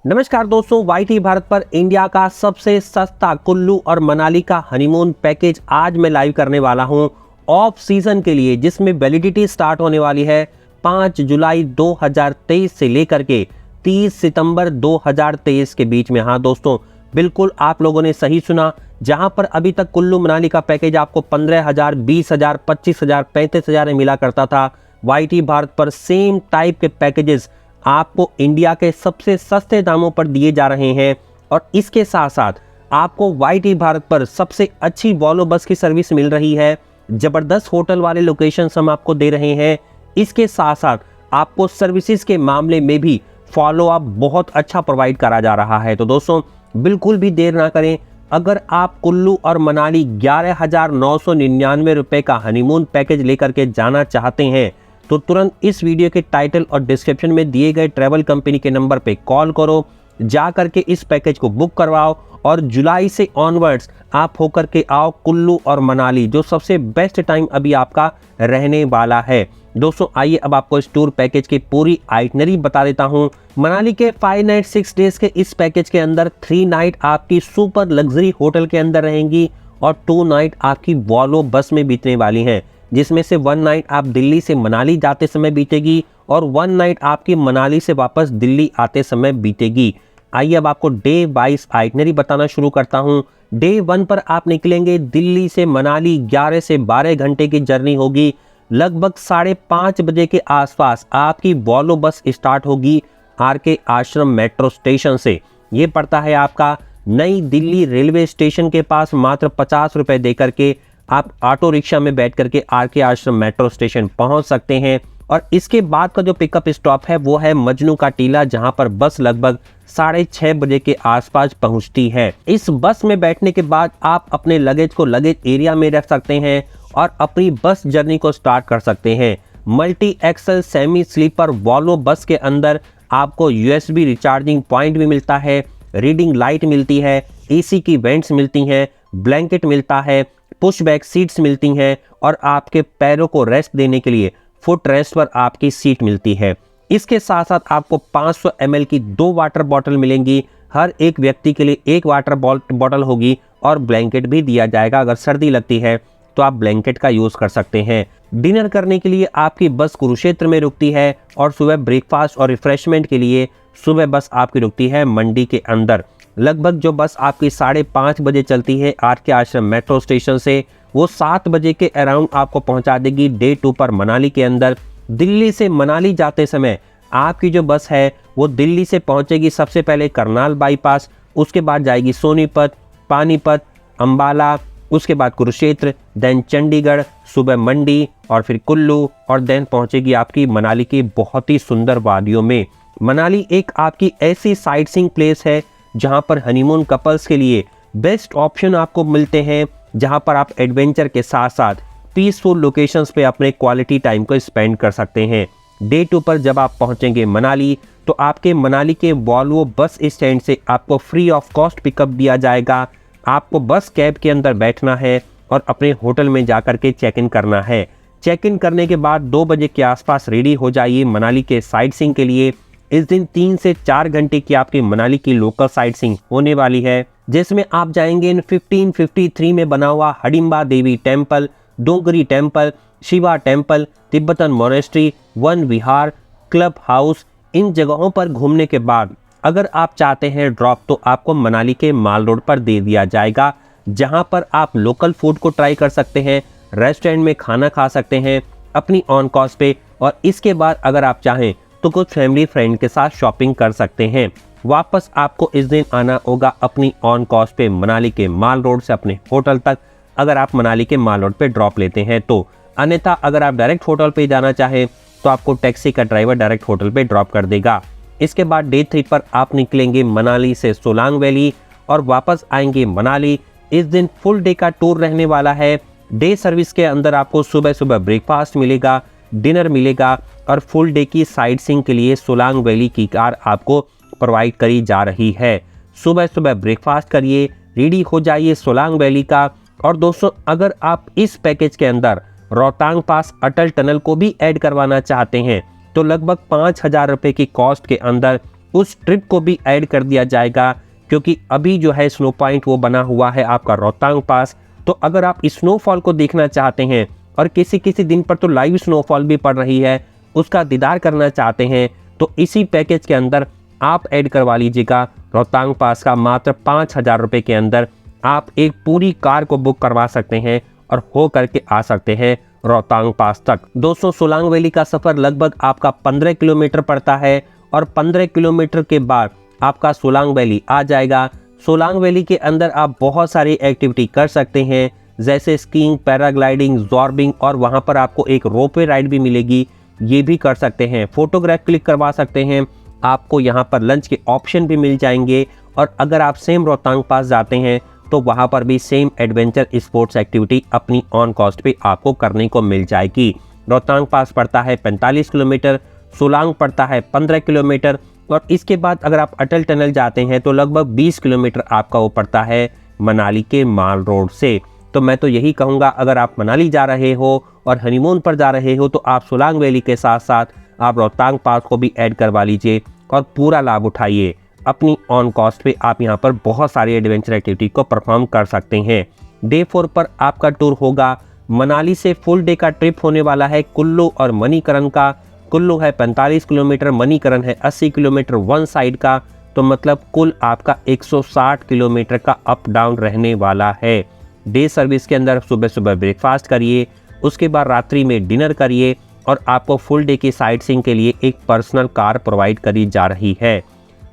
नमस्कार दोस्तों, वाईटी भारत पर इंडिया का सबसे सस्ता कुल्लू और मनाली का हनीमून पैकेज आज मैं लाइव करने वाला हूं ऑफ सीजन के लिए, जिसमें वैलिडिटी स्टार्ट होने वाली है 5 जुलाई 2023 से लेकर के 30 सितंबर 2023 के बीच में। हाँ दोस्तों, बिल्कुल आप लोगों ने सही सुना। जहां पर अभी तक कुल्लू मनाली का पैकेज आपको 15,000, 20,000, 25,000, 35,000 में मिला करता था, वाईटी भारत पर सेम टाइप के पैकेजेस आपको इंडिया के सबसे सस्ते दामों पर दिए जा रहे हैं। और इसके साथ साथ आपको वाईटी भारत पर सबसे अच्छी वॉल्वो बस की सर्विस मिल रही है। जबरदस्त होटल वाले लोकेशंस हम आपको दे रहे हैं। इसके साथ साथ आपको सर्विसेज के मामले में भी फॉलो अप बहुत अच्छा प्रोवाइड करा जा रहा है। तो दोस्तों बिल्कुल भी देर ना करें। अगर आप कुल्लू और मनाली 11,999 रुपए का हनीमून पैकेज लेकर के जाना चाहते हैं तो तुरंत इस वीडियो के टाइटल और डिस्क्रिप्शन में दिए गए ट्रैवल कंपनी के नंबर पे कॉल करो, जा करके इस पैकेज को बुक करवाओ और जुलाई से ऑनवर्ड्स आप होकर के आओ कुल्लू और मनाली, जो सबसे बेस्ट टाइम अभी आपका रहने वाला है। दोस्तों आइए अब आपको इस टूर पैकेज की पूरी आइटनरी बता देता हूं। मनाली के 5 नाइट 6 डेज के इस पैकेज के अंदर 3 नाइट आपकी सुपर लग्जरी होटल के अंदर रहेंगी और 2 नाइट आपकी वॉल्वो बस में बीतने वाली हैं, जिसमें से 1 नाइट आप दिल्ली से मनाली जाते समय बीतेगी और 1 नाइट आपकी मनाली से वापस दिल्ली आते समय बीतेगी। आइए अब आपको डे वाइज आइटनरी बताना शुरू करता हूं। डे 1 पर आप निकलेंगे दिल्ली से मनाली, 11 से 12 घंटे की जर्नी होगी। लगभग 5:30 बजे के आसपास आपकी वॉल्वो बस स्टार्ट होगी आरके आश्रम मेट्रो स्टेशन से। ये पड़ता है आपका नई दिल्ली रेलवे स्टेशन के पास। मात्र 50 रुपए देकर के आप ऑटो रिक्शा में बैठ करके आरके आश्रम मेट्रो स्टेशन पहुंच सकते हैं। और इसके बाद का जो पिकअप स्टॉप है वो है मजनू का टीला, जहां पर बस लगभग 6:30 बजे के आसपास पहुंचती है। इस बस में बैठने के बाद आप अपने लगेज को लगेज एरिया में रख सकते हैं और अपनी बस जर्नी को स्टार्ट कर सकते हैं। Multi axle semi sleeper Volvo bus के अंदर आपको यूएसबी रिचार्जिंग पॉइंट भी मिलता है, रीडिंग लाइट मिलती है, एसी की वेंट्स मिलती हैं, ब्लैंकेट मिलता है, पुश बैक सीट्स मिलती हैं और आपके पैरों को रेस्ट देने के लिए फुट रेस्ट पर आपकी सीट मिलती है। इसके साथ साथ आपको 500 ml की 2 वाटर बॉटल मिलेंगी। हर एक व्यक्ति के लिए 1 वाटर बॉटल होगी और ब्लैंकेट भी दिया जाएगा। अगर सर्दी लगती है तो आप ब्लैंकेट का यूज कर सकते हैं। डिनर करने के लिए आपकी बस कुरुक्षेत्र में रुकती है और सुबह ब्रेकफास्ट और रिफ्रेशमेंट के लिए सुबह बस आपकी रुकती है मंडी के अंदर। लगभग जो बस आपकी 5:30 बजे चलती है आरके आश्रम मेट्रो स्टेशन से, वो 7 बजे के अराउंड आपको पहुंचा देगी डे 2 पर मनाली के अंदर। दिल्ली से मनाली जाते समय आपकी जो बस है वो दिल्ली से पहुंचेगी सबसे पहले करनाल बाईपास, उसके बाद जाएगी सोनीपत, पानीपत, अंबाला, उसके बाद कुरुक्षेत्र, देन चंडीगढ़, सुबह मंडी और फिर कुल्लू और देन पहुंचेगी आपकी मनाली की बहुत ही सुंदर वादियों में। मनाली एक आपकी ऐसी साइट सीइंग प्लेस है जहां पर हनीमून कपल्स के लिए बेस्ट ऑप्शन आपको मिलते हैं, जहां पर आप एडवेंचर के साथ साथ पीसफुल लोकेशंस पे अपने क्वालिटी टाइम को स्पेंड कर सकते हैं। डे 2 पर जब आप पहुंचेंगे मनाली तो आपके मनाली के वॉल्वो बस स्टैंड से आपको फ्री ऑफ कॉस्ट पिकअप दिया जाएगा। आपको बस कैब के अंदर बैठना है और अपने होटल में जाकर के चेक इन करना है। चेक इन करने के बाद 2 बजे के आसपास रेडी हो जाइए मनाली के साइट सीइंग के लिए। इस दिन 3 से 4 घंटे की आपकी मनाली की लोकल साइट सीइंग होने वाली है, जिसमें आप जाएंगे इन 1553 में बना हुआ Hadimba Devi temple, Dongri temple, Shiva temple, Tibetan monastery, Van Vihar, club house. इन जगहों पर घूमने के बाद अगर आप चाहते हैं ड्रॉप तो आपको मनाली के माल रोड पर दे दिया जाएगा, जहां पर आप लोकल फूड को ट्राई कर सकते हैं, रेस्टोरेंट में खाना खा सकते हैं अपनी ऑन कॉस्ट पे। और इसके बाद अगर आप चाहें तो कुछ फैमिली फ्रेंड के साथ शॉपिंग कर सकते हैं। वापस आपको इस दिन आना होगा अपनी ऑन कॉस्ट पे मनाली के माल रोड से अपने होटल तक, अगर आप मनाली के माल रोड पे ड्रॉप लेते हैं तो। अन्यथा अगर आप डायरेक्ट होटल पे जाना चाहें तो आपको टैक्सी का ड्राइवर डायरेक्ट होटल पे ड्रॉप कर देगा। इसके बाद डे 3 पर आप निकलेंगे मनाली से सोलांग वैली और वापस आएंगे मनाली। इस दिन फुल डे का टूर रहने वाला है। डे सर्विस के अंदर आपको सुबह सुबह ब्रेकफास्ट मिलेगा, डिनर मिलेगा और फुल डे की साइट सीइंग के लिए सोलांग वैली की कार आपको प्रोवाइड करी जा रही है। सुबह सुबह ब्रेकफास्ट करिए, रेडी हो जाइए सोलांग वैली का। और दोस्तों अगर आप इस पैकेज के अंदर रोहतांग पास अटल टनल को भी ऐड करवाना चाहते हैं तो लगभग 5,000 रुपए की कॉस्ट के अंदर उस ट्रिप को भी ऐड कर दिया जाएगा, क्योंकि अभी जो है स्नो पॉइंट वो बना हुआ है आपका रोहतांग पास। तो अगर आप स्नोफॉल को देखना चाहते हैं और किसी किसी दिन पर तो लाइव स्नोफॉल भी पड़ रही है, उसका दीदार करना चाहते हैं, तो इसी पैकेज के अंदर आप ऐड करवा लीजिएगा रोहतांग पास का। मात्र 5,000 रुपये के अंदर आप एक पूरी कार को बुक करवा सकते हैं और हो करके आ सकते हैं रोहतांग पास तक। दोस्तों, सोलांग वैली का सफ़र लगभग आपका 15 किलोमीटर पड़ता है और 15 किलोमीटर के बाद आपका सोलांग वैली आ जाएगा। सोलांग वैली के अंदर आप बहुत सारी एक्टिविटी कर सकते हैं, जैसे स्कीइंग, पैराग्लाइडिंग, जॉर्बिंग, और वहाँ पर आपको एक रोपवे राइड भी मिलेगी, ये भी कर सकते हैं। फोटोग्राफ क्लिक करवा सकते हैं, आपको यहाँ पर लंच के ऑप्शन भी मिल जाएंगे। और अगर आप सेम रोहतांग पास जाते हैं तो वहाँ पर भी सेम एडवेंचर स्पोर्ट्स एक्टिविटी अपनी ऑन कॉस्ट पे आपको करने को मिल जाएगी। रोहतांग पास पड़ता है 45 किलोमीटर, सोलांग पड़ता है 15 किलोमीटर, और इसके बाद अगर आप अटल टनल जाते हैं तो लगभग 20 किलोमीटर आपका वो पड़ता है मनाली के माल रोड से। तो मैं तो यही कहूँगा, अगर आप मनाली जा रहे हो और हनीमून पर जा रहे हो तो आप सोलांग वैली के साथ साथ आप रोहतांग पास को भी ऐड करवा लीजिए और पूरा लाभ उठाइए। अपनी ऑन कॉस्ट पे आप यहाँ पर बहुत सारी एडवेंचर एक्टिविटी को परफॉर्म कर सकते हैं। डे 4 पर आपका टूर होगा मनाली से। फुल डे का ट्रिप होने वाला है कुल्लू और मणिकरण का। कुल्लू है 45 किलोमीटर, मणिकरण है 80 किलोमीटर वन साइड का, तो मतलब कुल आपका 160 किलोमीटर का अप डाउन रहने वाला है। डे सर्विस के अंदर सुबह सुबह ब्रेकफास्ट करिए, उसके बाद रात्रि में डिनर करिए, और आपको फुल डे की साइट सीइंग के लिए एक पर्सनल कार प्रोवाइड करी जा रही है।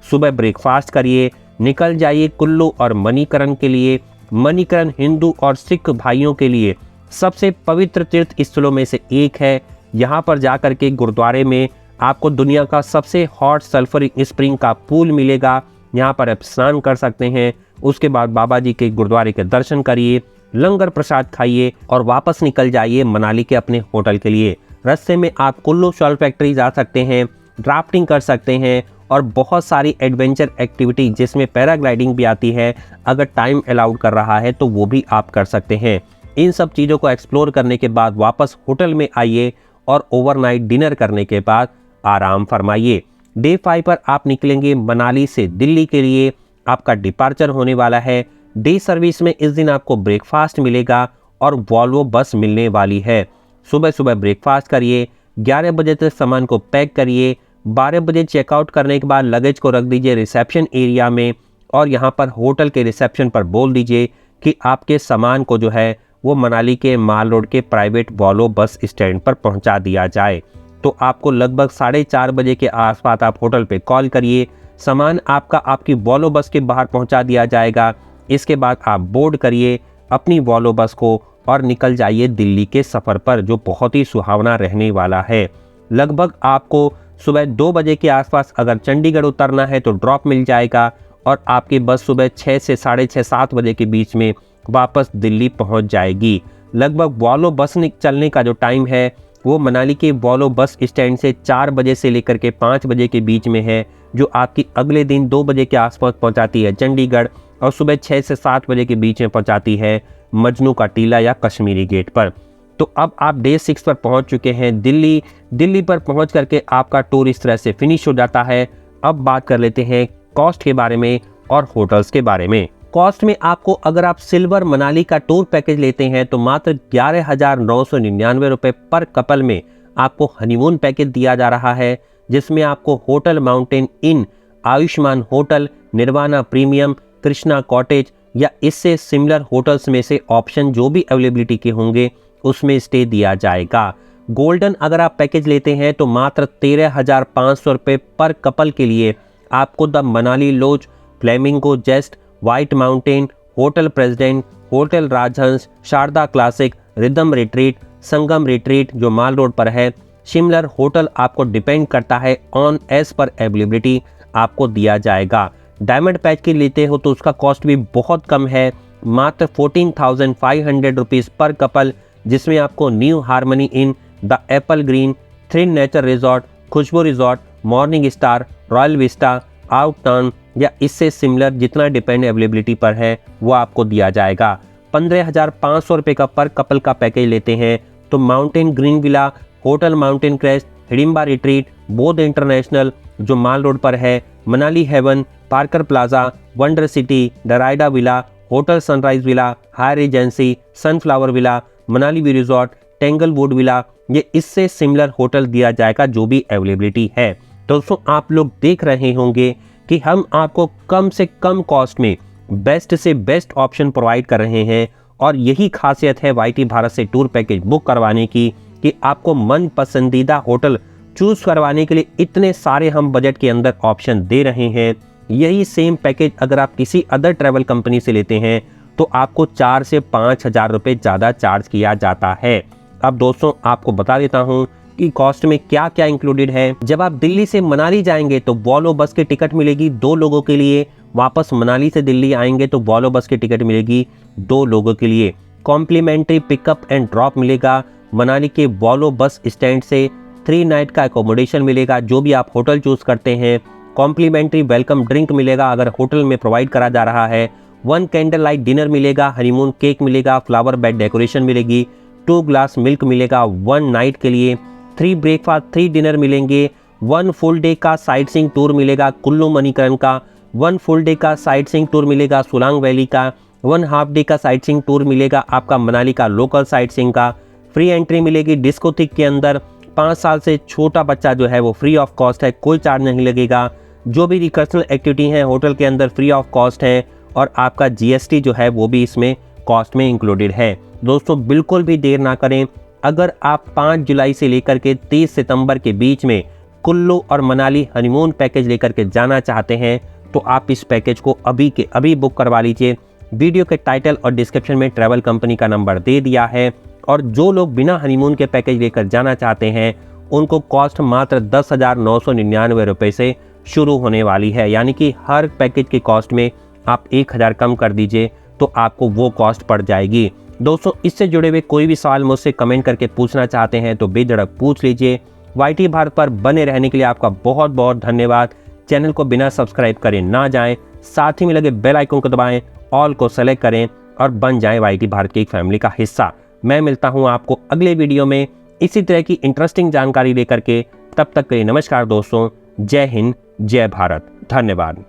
सुबह ब्रेकफास्ट करिए, निकल जाइए कुल्लू और मणिकरण के लिए। मणिकरण हिंदू और सिख भाइयों के लिए सबसे पवित्र तीर्थ स्थलों में से एक है। यहाँ पर जाकर के गुरुद्वारे में आपको दुनिया का सबसे हॉट सल्फरिक स्प्रिंग का पूल मिलेगा, यहाँ पर आप स्नान कर सकते हैं। उसके बाद बाबा जी के गुरुद्वारे के दर्शन करिए, लंगर प्रसाद खाइए और वापस निकल जाइए मनाली के अपने होटल के लिए। रास्ते में आप कुल्लू शॉल फैक्ट्री जा सकते हैं, ड्राफ्टिंग कर सकते हैं और बहुत सारी एडवेंचर एक्टिविटी जिसमें पैराग्लाइडिंग भी आती है, अगर टाइम अलाउड कर रहा है तो वो भी आप कर सकते हैं। इन सब चीज़ों को एक्सप्लोर करने के बाद वापस होटल में आइए और ओवरनाइट डिनर करने के बाद आराम फरमाइए। डे 5 पर आप निकलेंगे मनाली से दिल्ली के लिए। आपका डिपार्चर होने वाला है। डे सर्विस में इस दिन आपको ब्रेकफास्ट मिलेगा और वॉल्वो बस मिलने वाली है। सुबह सुबह ब्रेकफास्ट करिए, 11 बजे तक सामान को पैक करिए, 12 बजे चेकआउट करने के बाद लगेज को रख दीजिए रिसेप्शन एरिया में, और यहाँ पर होटल के रिसेप्शन पर बोल दीजिए कि आपके सामान को जो है वो मनाली के माल रोड के प्राइवेट वॉल्वो बस स्टैंड पर पहुँचा दिया जाए। तो आपको लगभग 4:30 बजे के आसपास आप होटल पे कॉल करिए, सामान आपका आपकी वॉल्वो बस के बाहर पहुंचा दिया जाएगा। इसके बाद आप बोर्ड करिए अपनी वॉल्वो बस को और निकल जाइए दिल्ली के सफ़र पर, जो बहुत ही सुहावना रहने वाला है। लगभग आपको सुबह 2 बजे के आसपास अगर चंडीगढ़ उतरना है तो ड्रॉप मिल जाएगा, और आपकी बस सुबह 6 से 6:30 7 बजे के बीच में वापस दिल्ली पहुंच जाएगी। लगभग वॉल्वो बस चलने का जो टाइम है वो मनाली के वॉल्वो बस स्टैंड से 4 बजे से लेकर के 5 बजे के बीच में है, जो आपकी अगले दिन 2 बजे के आसपास पहुंचाती है चंडीगढ़, और सुबह 6 से 7 बजे के बीच में पहुंचाती है मजनू का टीला या कश्मीरी गेट पर। तो अब आप डे 6 पर पहुंच चुके हैं दिल्ली। दिल्ली पर पहुंच करके आपका टूर इस तरह से फिनिश हो जाता है। अब बात कर लेते हैं कॉस्ट के बारे में और होटल्स के बारे में। कॉस्ट में आपको अगर आप सिल्वर मनाली का टूर पैकेज लेते हैं तो मात्र 11,999 रुपये पर कपल में आपको हनीमून पैकेज दिया जा रहा है, जिसमें आपको hotel mountain inn, Ayushman hotel, Nirvana premium, Krishna cottage या इससे सिमिलर होटल्स में से ऑप्शन जो भी अवेलेबिलिटी के होंगे उसमें स्टे दिया जाएगा। गोल्डन अगर आप पैकेज लेते हैं तो मात्र 13,500 रुपये पर कपल के लिए आपको the Manali lodge, flamingo zest, white mountain, hotel president, hotel Rajhans, Sharda classic, rhythm retreat, Sangam retreat जो माल रोड पर है, सिमिलर होटल आपको डिपेंड करता है ऑन एज पर अवेलेबिलिटी आपको दिया जाएगा। डायमंड पैकेज लेते हो तो उसका कॉस्ट भी बहुत कम है, मात्र 14,500 रुपीज़ पर कपल, जिसमें आपको new harmony inn, the apple green, थ्रिन nature resort, Khushboo resort, morning star, royal vista, out town या इससे सिमिलर जितना डिपेंड अवेलेबिलिटी पर है वो आपको दिया जाएगा। 15,500 रुपये का पर कपल का पैकेज लेते हैं तो mountain green villa, hotel mountain crest, Hidimba retreat, Bodh international जो माल रोड पर है, Manali haven, Parker plaza, wonder city, डराइडा villa, hotel sunrise villa, high regency, sunflower villa, Manali view resort, Tanglewood villa, ये इससे सिमिलर होटल दिया जाएगा जो भी अवेलेबिलिटी है। दोस्तों आप लोग देख रहे होंगे कि हम आपको कम से कम कॉस्ट में बेस्ट से बेस्ट ऑप्शन प्रोवाइड कर रहे हैं और यही खासियत है वाईटी भारत से टूर पैकेज बुक करवाने की कि आपको मन पसंदीदा होटल चूज करवाने के लिए इतने सारे हम बजट के अंदर ऑप्शन दे रहे हैं। यही सेम पैकेज अगर आप किसी अदर ट्रैवल कंपनी से लेते हैं तो आपको 4 से 5 हजार रुपये ज़्यादा चार्ज किया जाता है। अब दोस्तों आपको बता देता हूँ कि कॉस्ट में क्या क्या इंक्लूडेड है। जब आप दिल्ली से मनाली जाएंगे तो वॉल्वो बस की टिकट मिलेगी 2 लोगों के लिए, वापस मनाली से दिल्ली आएंगे तो वॉल्वो बस की टिकट मिलेगी 2 लोगों के लिए। कॉम्प्लीमेंट्री पिकअप एंड ड्रॉप मिलेगा मनाली के वॉल्वो बस स्टैंड से, 3 नाइट का एकोमोडेशन मिलेगा जो भी आप होटल चूज करते हैं। कॉम्प्लीमेंट्री वेलकम ड्रिंक मिलेगा अगर होटल में प्रोवाइड करा जा रहा है। 1 कैंडल लाइट डिनर मिलेगा, हनीमून केक मिलेगा, फ्लावर बेड डेकोरेशन मिलेगी, 2 ग्लास मिल्क मिलेगा 1 नाइट के लिए, 3 ब्रेकफास्ट 3 डिनर मिलेंगे, 1 फुल डे का साइट सीइंग टूर मिलेगा कुल्लू मणिकरण का, 1 फुल डे का साइट सीइंग टूर मिलेगा सोलांग वैली का, 1 हाफ डे का साइट सीइंग टूर मिलेगा आपका मनाली का लोकल साइट सीइंग का। फ्री एंट्री मिलेगी डिस्कोथिक के अंदर, 5 साल से छोटा बच्चा जो है वो फ्री ऑफ कॉस्ट है, कोई चार्ज नहीं लगेगा। जो भी रिकर्सनल एक्टिविटी है होटल के अंदर फ्री ऑफ कॉस्ट है और आपका जीएसटी जो है वो भी इसमें कॉस्ट में इंक्लूडेड है। दोस्तों बिल्कुल भी देर ना करें, अगर आप 5 जुलाई से लेकर के 30 सितंबर के बीच में कुल्लू और मनाली हनीमून पैकेज लेकर के जाना चाहते हैं तो आप इस पैकेज को अभी के अभी बुक करवा लीजिए। वीडियो के टाइटल और डिस्क्रिप्शन में ट्रैवल कंपनी का नंबर दे दिया है और जो लोग बिना हनीमून के पैकेज लेकर जाना चाहते हैं उनको कॉस्ट मात्र 10,999 रुपये से शुरू होने वाली है, यानी कि हर पैकेज की कॉस्ट में आप 1,000 कम कर दीजिए तो आपको वो कॉस्ट पड़ जाएगी। दोस्तों इससे जुड़े हुए कोई भी सवाल मुझसे कमेंट करके पूछना चाहते हैं तो बेझिझक पूछ लीजिए। वाईटी भारत पर बने रहने के लिए आपका बहुत बहुत धन्यवाद। चैनल को बिना सब्सक्राइब करे ना जाएं, साथ ही में लगे बेल आइकन को दबाएं, ऑल को सेलेक्ट करें और बन जाएं वाईटी भारत की एक फैमिली का हिस्सा। मैं मिलता हूं आपको अगले वीडियो में इसी तरह की इंटरेस्टिंग जानकारी लेकर के। तब तक के लिए नमस्कार दोस्तों, जय हिंद जय भारत, धन्यवाद।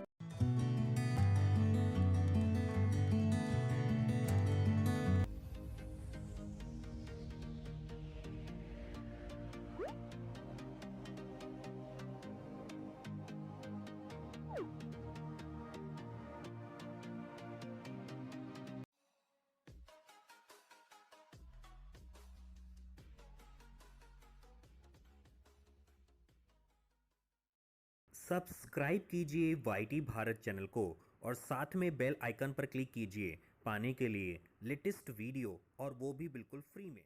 सब्सक्राइब कीजिए वाईटी भारत चैनल को और साथ में बेल आइकन पर क्लिक कीजिए पाने के लिए लेटेस्ट वीडियो और वो भी बिल्कुल फ्री में।